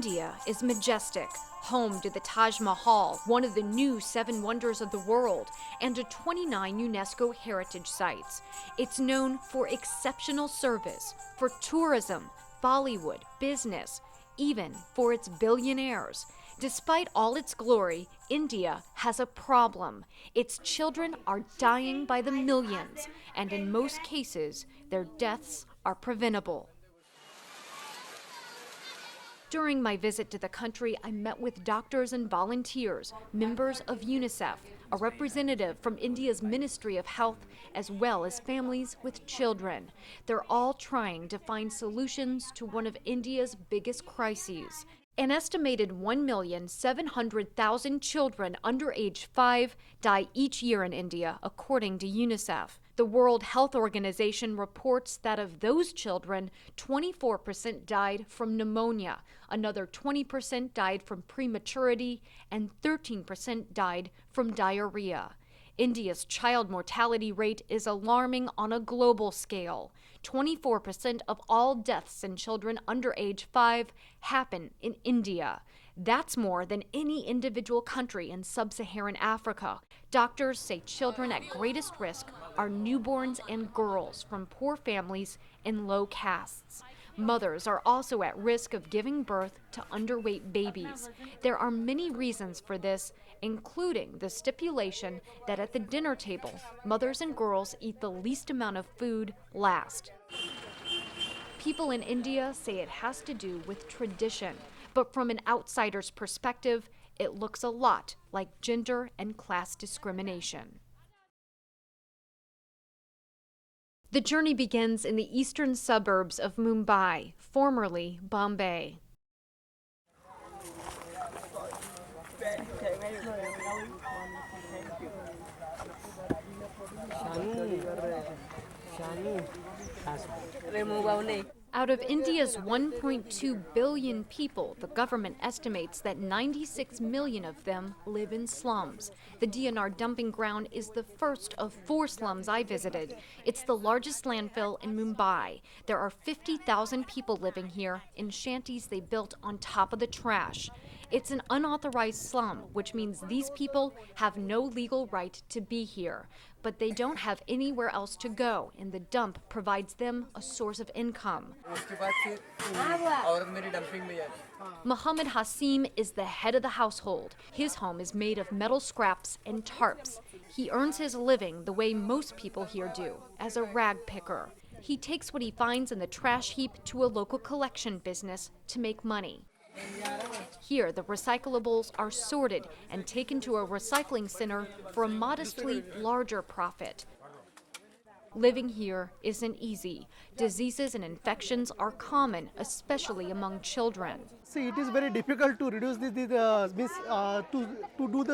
India is majestic, home to the Taj Mahal, one of the new 7 wonders of the world, and to 29 UNESCO heritage sites. It's known for exceptional service, for tourism, Bollywood, business, even for its billionaires. Despite all its glory, India has a problem. Its children are dying by the millions, and in most cases, their deaths are preventable. During my visit to the country, I met with doctors and volunteers, members of UNICEF, a representative from India's Ministry of Health, as well as families with children. They're all trying to find solutions to one of India's biggest crises. An estimated 1,700,000 children under age 5 die each year in India, according to UNICEF. The World Health Organization reports that of those children, 24% died from pneumonia, another 20% died from prematurity, and 13% died from diarrhea. India's child mortality rate is alarming on a global scale. 24% of all deaths in children under age 5 happen in India. That's more than any individual country in sub-Saharan Africa. Doctors say children at greatest risk are newborns and girls from poor families and low castes. Mothers are also at risk of giving birth to underweight babies. There are many reasons for this, including the stipulation that at the dinner table, mothers and girls eat the least amount of food last. People in India say it has to do with tradition, but from an outsider's perspective, it looks a lot like gender and class discrimination. The journey begins in the eastern suburbs of Mumbai, formerly Bombay. Out of India's 1.2 billion people, the government estimates that 96 million of them live in slums. The DNR dumping ground is the first of 4 slums I visited. It's the largest landfill in Mumbai. There are 50,000 people living here in shanties they built on top of the trash. It's an unauthorized slum, which means these people have no legal right to be here. But they don't have anywhere else to go, and the dump provides them a source of income. Muhammad Hasim is the head of the household. His home is made of metal scraps and tarps. He earns his living the way most people here do, as a rag picker. He takes what he finds in the trash heap to a local collection business to make money. Here, the recyclables are sorted and taken to a recycling center for a modestly larger profit. Living here isn't easy. Diseases and infections are common, especially among children. See, it is very difficult to reduce to do the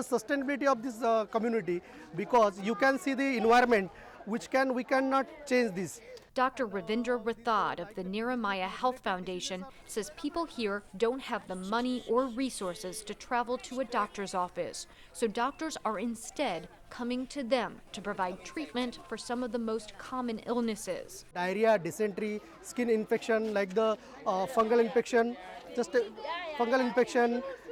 sustainability of this community, because you can see the environment, we cannot change this. Dr. Ravindra Rathod of the Niramaya Health Foundation says people here don't have the money or resources to travel to a doctor's office, so doctors are instead coming to them to provide treatment for some of the most common illnesses. Diarrhea, dysentery, skin infection like the fungal infection,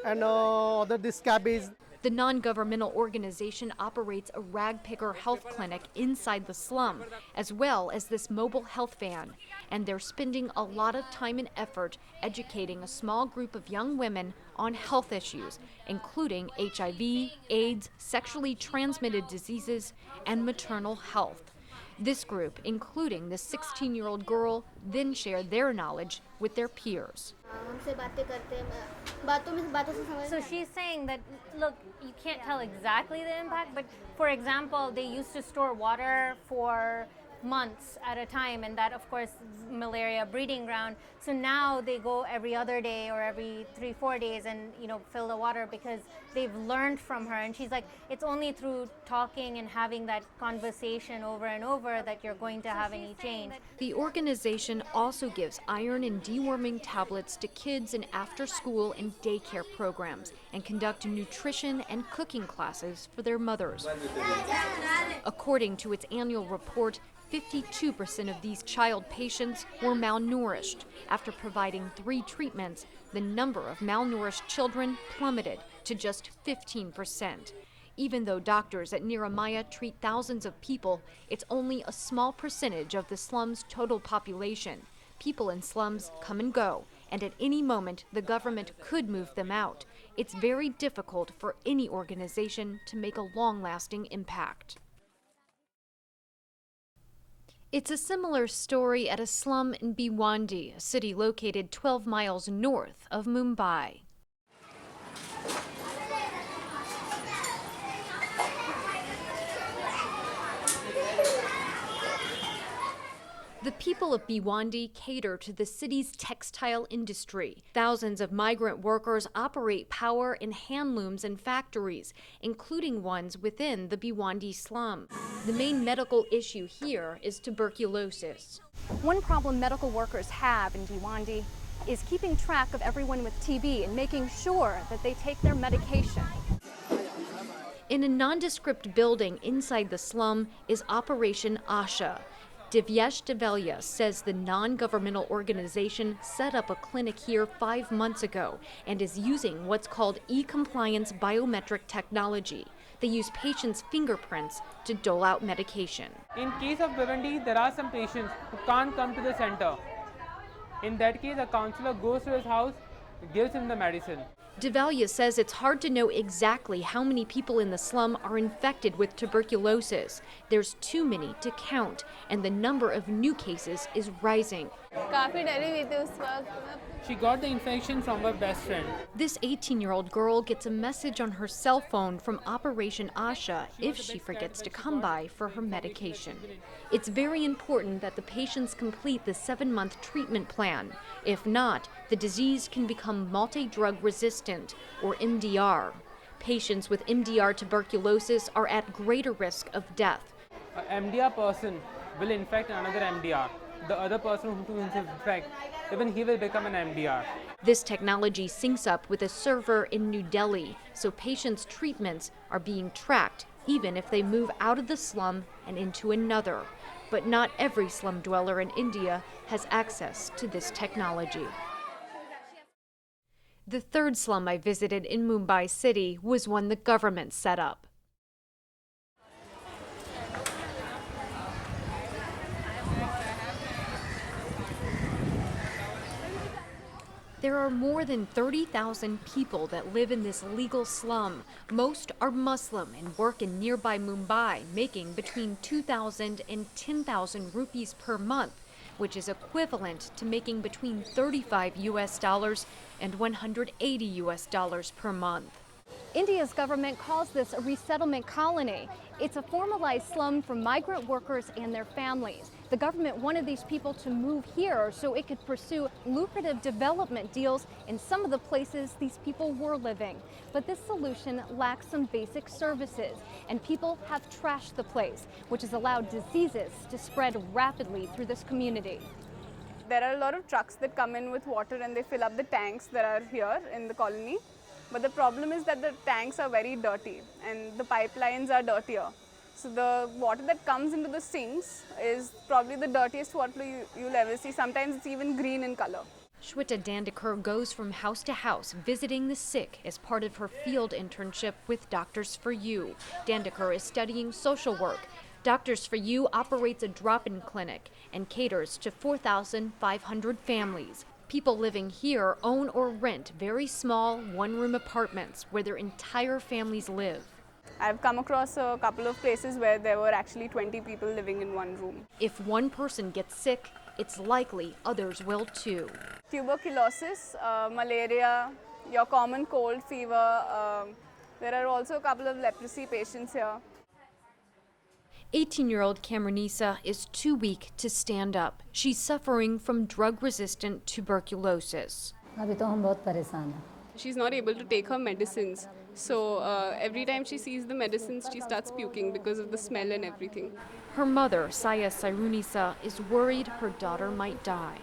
and other this scabies. The non-governmental organization operates a rag picker health clinic inside the slum, as well as this mobile health van. And they're spending a lot of time and effort educating a small group of young women on health issues, including HIV, AIDS, sexually transmitted diseases, and maternal health. This group, including the 16-year-old girl, then shared their knowledge with their peers. So she's saying that, look, you can't tell exactly the impact, but for example, they used to store water for months at a time, and that of course malaria breeding ground. So now they go every other day or every 3-4 days and fill the water, because they've learned from her. And she's like, it's only through talking and having that conversation over and over that you're going to have any change. The organization also gives iron and deworming tablets to kids in after-school and daycare programs, and conduct nutrition and cooking classes for their mothers. According to its annual report, 52% of these child patients were malnourished. After providing 3 treatments, the number of malnourished children plummeted to just 15%. Even though doctors at Niramaya treat thousands of people, it's only a small percentage of the slum's total population. People in slums come and go, and at any moment the government could move them out. It's very difficult for any organization to make a long-lasting impact. It's a similar story at a slum in Bhiwandi, a city located 12 miles north of Mumbai. The people of Bhiwandi cater to the city's textile industry. Thousands of migrant workers operate power and hand looms and factories, including ones within the Bhiwandi slum. The main medical issue here is tuberculosis. One problem medical workers have in Bhiwandi is keeping track of everyone with TB and making sure that they take their medication. In a nondescript building inside the slum is Operation Asha. Divyesh Develia says the non-governmental organization set up a clinic here 5 months ago and is using what's called e-compliance biometric technology. They use patients' fingerprints to dole out medication. In case of Bhiwandi, there are some patients who can't come to the center. In that case, a counselor goes to his house, gives him the medicine. Devalia says it's hard to know exactly how many people in the slum are infected with tuberculosis. There's too many to count, and the number of new cases is rising. She got the infection from her best friend. This 18-year-old girl gets a message on her cell phone from Operation Asha if she forgets to come by for her medication. It's very important that the patients complete the 7-month treatment plan. If not, the disease can become multi-drug resistant, or MDR. Patients with MDR tuberculosis are at greater risk of death. An MDR person will infect another MDR. The other person who will infect, even he will become an MDR. This technology syncs up with a server in New Delhi, so patients' treatments are being tracked even if they move out of the slum and into another. But not every slum dweller in India has access to this technology. The third slum I visited in Mumbai city was one the government set up. There are more than 30,000 people that live in this legal slum. Most are Muslim and work in nearby Mumbai, making between 2,000 and 10,000 rupees per month, which is equivalent to making between $35 and $180 per month. India's government calls this a resettlement colony. It's a formalized slum for migrant workers and their families. The government wanted these people to move here so it could pursue lucrative development deals in some of the places these people were living. But this solution lacks some basic services, and people have trashed the place, which has allowed diseases to spread rapidly through this community. There are a lot of trucks that come in with water and they fill up the tanks that are here in the colony. But the problem is that the tanks are very dirty and the pipelines are dirtier. So the water that comes into the sinks is probably the dirtiest water you'll ever see. Sometimes it's even green in color. Shweta Dandekar goes from house to house visiting the sick as part of her field internship with Doctors for You. Dandekar is studying social work. Doctors for You operates a drop-in clinic and caters to 4,500 families. People living here own or rent very small one-room apartments where their entire families live. I've come across a couple of places where there were actually 20 people living in one room. If one person gets sick, it's likely others will too. Tuberculosis, malaria, your common cold, fever. There are also a couple of leprosy patients here. 18-year-old Cameronisa is too weak to stand up. She's suffering from drug-resistant tuberculosis. She's not able to take her medicines. So every time she sees the medicines, she starts puking because of the smell and everything. Her mother, Saya Sairunisa, is worried her daughter might die.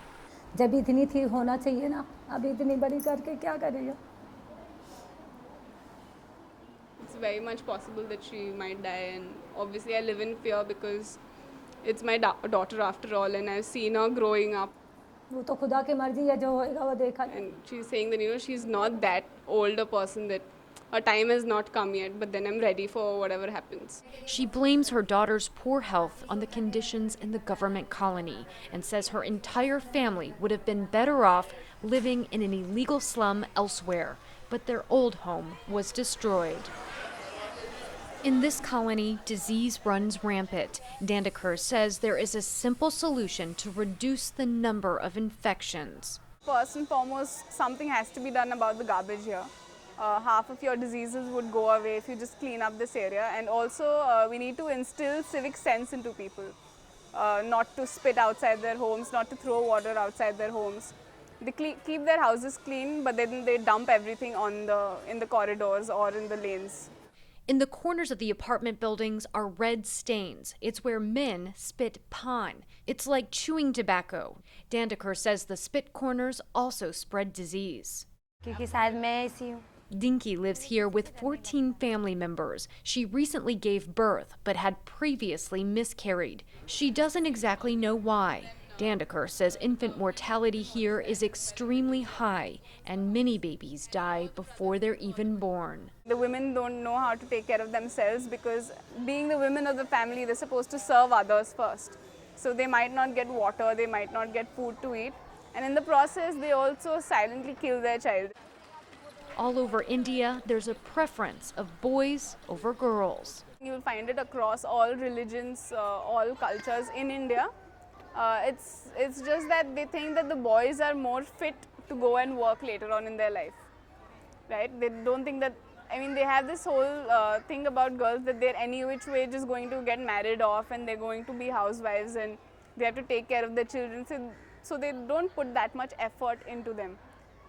It's very much possible that she might die, and obviously I live in fear because It's my daughter after all, and I've seen her growing up. वो तो खुदा की मर्जी है, जो होएगा वो देखा जाएगा. And she's saying that, she's not that older person, that her time has not come yet, but then I'm ready for whatever happens. She blames her daughter's poor health on the conditions in the government colony and says her entire family would have been better off living in an illegal slum elsewhere, but their old home was destroyed. In this colony, disease runs rampant. Dandekar says there is a simple solution to reduce the number of infections. First and foremost, something has to be done about the garbage here. Half of your diseases would go away if you just clean up this area. And also, we need to instill civic sense into people. Not to spit outside their homes, not to throw water outside their homes. They keep their houses clean, but then they dump everything in the corridors or in the lanes. In the corners of the apartment buildings are red stains. It's where men spit pan. It's like chewing tobacco. Dandekar says the spit corners also spread disease. क्योंकि शायद मैं ऐसी हूँ. Dinky lives here with 14 family members. She recently gave birth, but had previously miscarried. She doesn't exactly know why. Dandekar says infant mortality here is extremely high, and many babies die before they're even born. The women don't know how to take care of themselves because being the women of the family, they're supposed to serve others first. So they might not get water, they might not get food to eat, and in the process, they also silently kill their child. All over India, there's a preference of boys over girls. You'll find it across all religions, all cultures in India. It's just that they think that the boys are more fit to go and work later on in their life, right? They don't think that, they have this whole thing about girls that they're any which way just going to get married off and they're going to be housewives and they have to take care of their children. So they don't put that much effort into them.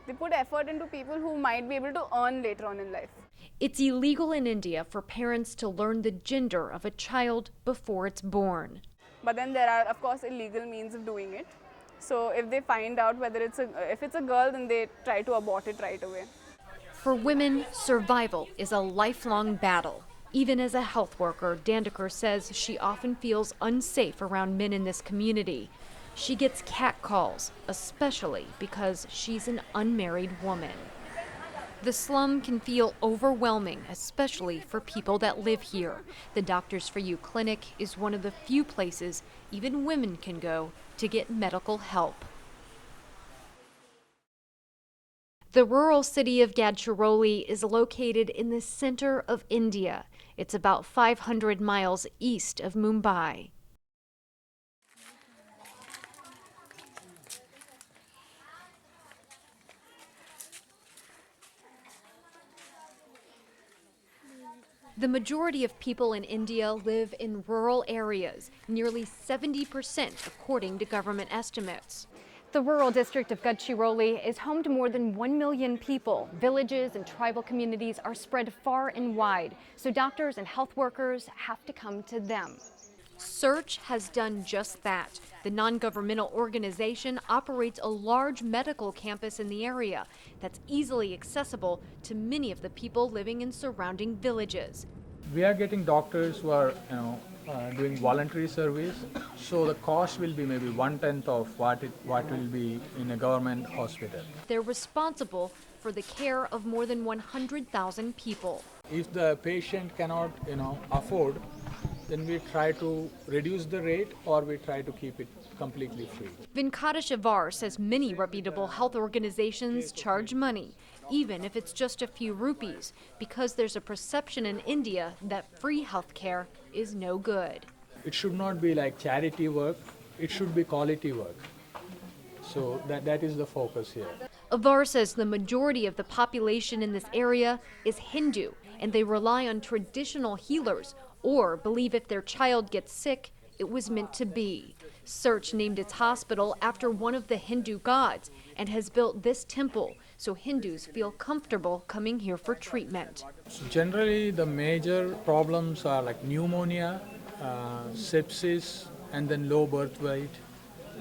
They put effort into people who might be able to earn later on in life. It's illegal in India for parents to learn the gender of a child before it's born. But then there are, of course, illegal means of doing it. So if they find out if it's a girl, then they try to abort it right away. For women, survival is a lifelong battle. Even as a health worker, Dandekar says she often feels unsafe around men in this community. She gets catcalls, especially because she's an unmarried woman. The slum can feel overwhelming, especially for people that live here. The Doctors for You clinic is one of the few places even women can go to get medical help. The rural city of Gadchiroli is located in the center of India. It's about 500 miles east of Mumbai. The majority of people in India live in rural areas, nearly 70% according to government estimates. The rural district of Gadchiroli is home to more than 1 million people. Villages and tribal communities are spread far and wide, so doctors and health workers have to come to them. Search has done just that. The non-governmental organization operates a large medical campus in the area that's easily accessible to many of the people living in surrounding villages. We are getting doctors who are, doing voluntary service, so the cost will be maybe 1/10 of what will be in a government hospital. They're responsible for the care of more than 100,000 people. If the patient cannot, afford, then we try to reduce the rate or we try to keep it completely free. Venkatesh Avar says many reputable health organizations charge money, even if it's just a few rupees, because there's a perception in India that free health care is no good. It should not be like charity work, it should be quality work. So that is the focus here. Avar says the majority of the population in this area is Hindu, and they rely on traditional healers or believe if their child gets sick, it was meant to be. Search named its hospital after one of the Hindu gods and has built this temple so Hindus feel comfortable coming here for treatment. So generally, the major problems are like pneumonia, sepsis, and then low birth weight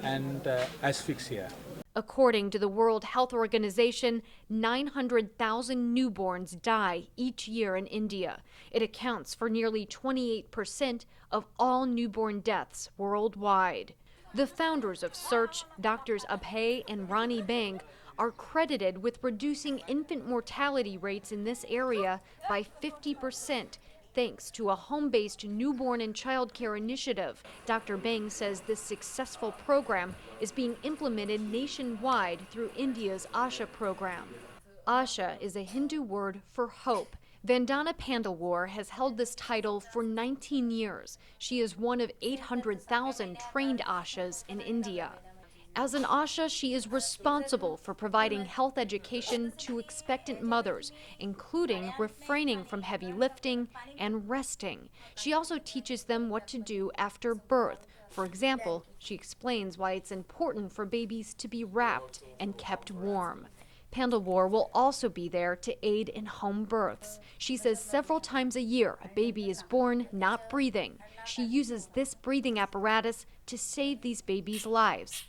and asphyxia. According to the World Health Organization, 900,000 newborns die each year in India. It accounts for nearly 28% of all newborn deaths worldwide. The founders of Search, Drs. Abhay and Rani Bang, are credited with reducing infant mortality rates in this area by 50%, thanks to a home-based newborn and child care initiative. Dr. Bang says this successful program is being implemented nationwide through India's Asha program. Asha is a Hindu word for hope. Vandana Pandalwar has held this title for 19 years. She is one of 800,000 trained Ashas in India. As an Asha, she is responsible for providing health education to expectant mothers, including refraining from heavy lifting and resting. She also teaches them what to do after birth. For example, she explains why it's important for babies to be wrapped and kept warm. Pandalwar will also be there to aid in home births. She says several times a year a baby is born not breathing. She uses this breathing apparatus to save these babies' lives.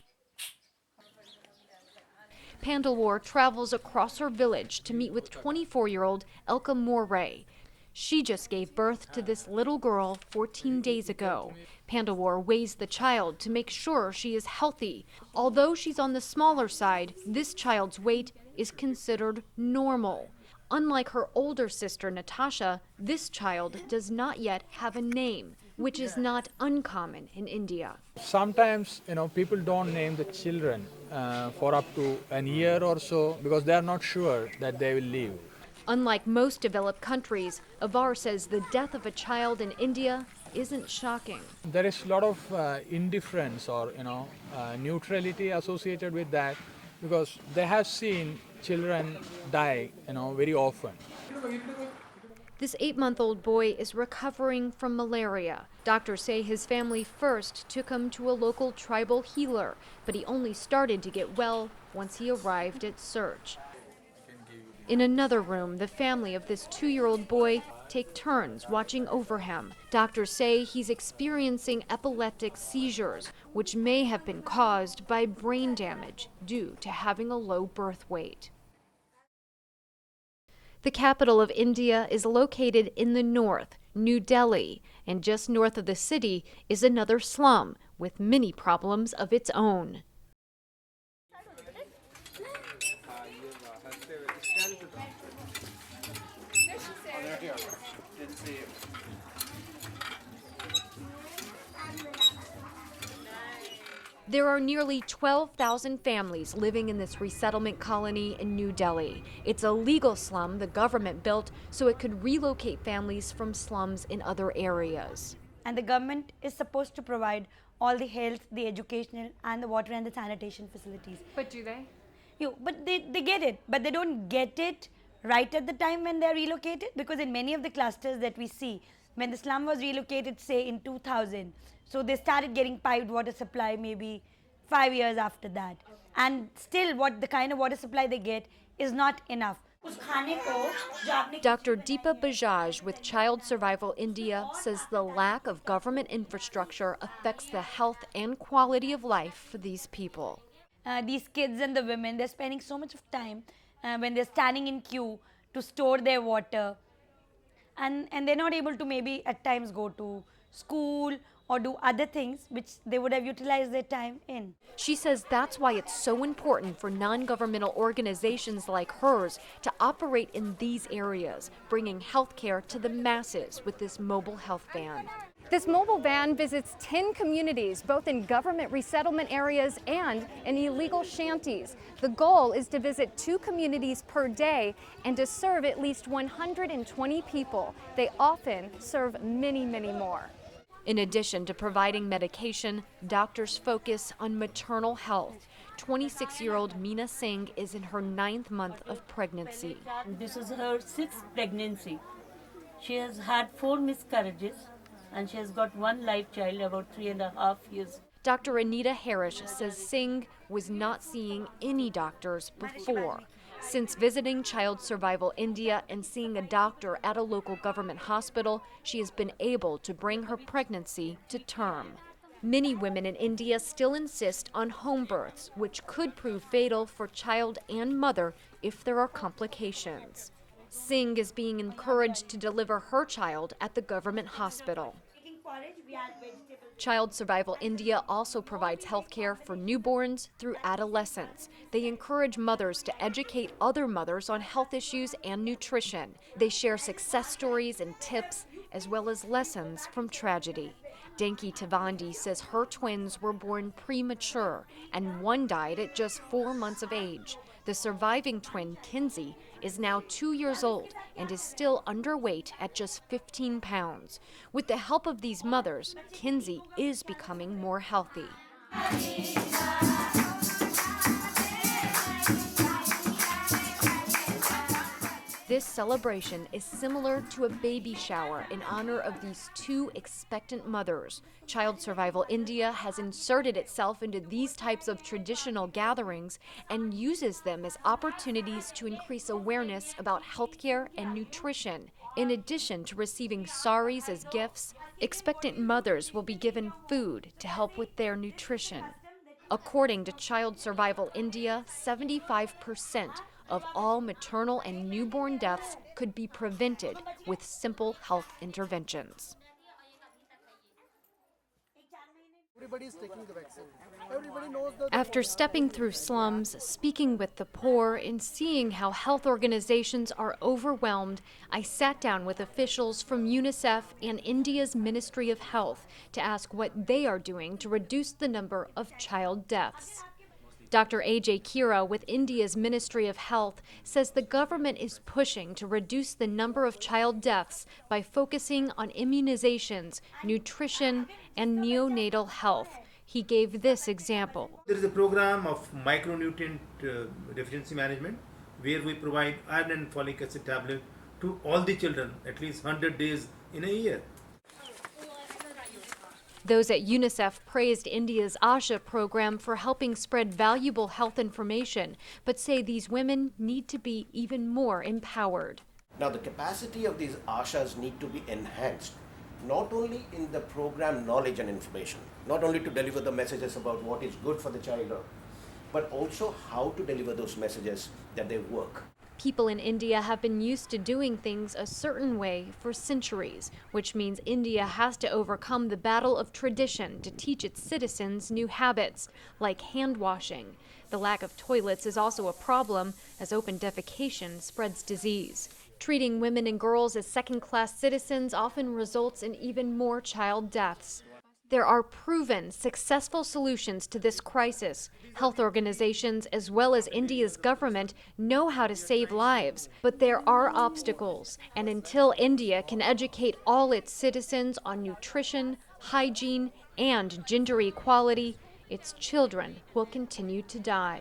Pandalwar travels across her village to meet with 24-year-old Elka Moray. She just gave birth to this little girl 14 days ago. Pandalwar weighs the child to make sure she is healthy. Although she's on the smaller side, this child's weight is considered normal. Unlike her older sister Natasha, this child does not yet have a name, which is not uncommon in India. Sometimes, people don't name the children for up to a year or so because they are not sure that they will live. Unlike most developed countries, Avar says the death of a child in India isn't shocking. There is a lot of indifference or neutrality associated with that because they have seen children die very often. This 8-month-old boy is recovering from malaria. Doctors say his family first took him to a local tribal healer, but he only started to get well once he arrived at Search. In another room, the family of this 2-year-old boy take turns watching over him. Doctors say he's experiencing epileptic seizures, which may have been caused by brain damage due to having a low birth weight. The capital of India is located in the north, New Delhi, and just north of the city is another slum with many problems of its own. There are nearly 12,000 families living in this resettlement colony in New Delhi. It's a legal slum the government built so it could relocate families from slums in other areas. And the government is supposed to provide all the health, the educational, and the water and the sanitation facilities. But do they? But they get it, but they don't get it right at the time when they're relocated, because in many of the clusters that we see, when the slum was relocated, say in 2000, so they started getting piped water supply maybe 5 years after that. And still the kind of water supply they get is not enough. Dr. Deepa Bajaj with Child Survival India says the lack of government infrastructure affects the health and quality of life for these people. These kids and the women, they're spending so much of time when they're standing in queue to store their water, and they're not able to maybe at times go to school or do other things which they would have utilized their time in. She says that's why it's so important for non-governmental organizations like hers to operate in these areas, bringing health care to the masses with this mobile health van. This mobile van visits 10 communities, both in government resettlement areas and in illegal shanties. The goal is to visit 2 communities per day and to serve at least 120 people. They often serve many, many more. In addition to providing medication, doctors focus on maternal health. 26-year-old Meena Singh is in her 9th month of pregnancy. This is her 6th pregnancy. She has had 4 miscarriages and she has got 1 live child about 3.5 years. Dr. Anita Harish says Singh was not seeing any doctors before. Since visiting Child Survival India and seeing a doctor at a local government hospital, she has been able to bring her pregnancy to term. Many women in India still insist on home births, which could prove fatal for child and mother if there are complications. Singh is being encouraged to deliver her child at the government hospital. Child Survival India also provides health care for newborns through adolescence. They encourage mothers to educate other mothers on health issues and nutrition. They share success stories and tips, as well as lessons from tragedy. Denki Tavandi says her twins were born premature, and one died at just 4 months of age. The surviving twin, Kinsey, is now 2 years old and is still underweight at just 15 pounds. With the help of these mothers, Kinsey is becoming more healthy. This celebration is similar to a baby shower in honor of these two expectant mothers. Child Survival India has inserted itself into these types of traditional gatherings and uses them as opportunities to increase awareness about healthcare and nutrition. In addition to receiving saris as gifts, expectant mothers will be given food to help with their nutrition. According to Child Survival India, 75% of all maternal and newborn deaths could be prevented with simple health interventions. Everybody is taking the vaccine. Everybody knows that. After stepping through slums, speaking with the poor, and seeing how health organizations are overwhelmed, I sat down with officials from UNICEF and India's Ministry of Health to ask what they are doing to reduce the number of child deaths. Dr. A.J. Kira with India's Ministry of Health says the government is pushing to reduce the number of child deaths by focusing on immunizations, nutrition, and neonatal health. He gave this example. There is a program of micronutrient deficiency management where we provide iron and folic acid tablet to all the children at least 100 days in a year. Those at UNICEF praised India's ASHA program for helping spread valuable health information, but say these women need to be even more empowered. Now, the capacity of these ASHAs need to be enhanced, not only in the program knowledge and information, not only to deliver the messages about what is good for the child, but also how to deliver those messages that they work. People in India have been used to doing things a certain way for centuries, which means India has to overcome the battle of tradition to teach its citizens new habits, like hand washing. The lack of toilets is also a problem, as open defecation spreads disease. Treating women and girls as second-class citizens often results in even more child deaths. There are proven, successful solutions to this crisis. Health organizations, as well as India's government, know how to save lives, but there are obstacles. And until India can educate all its citizens on nutrition, hygiene, and gender equality, its children will continue to die.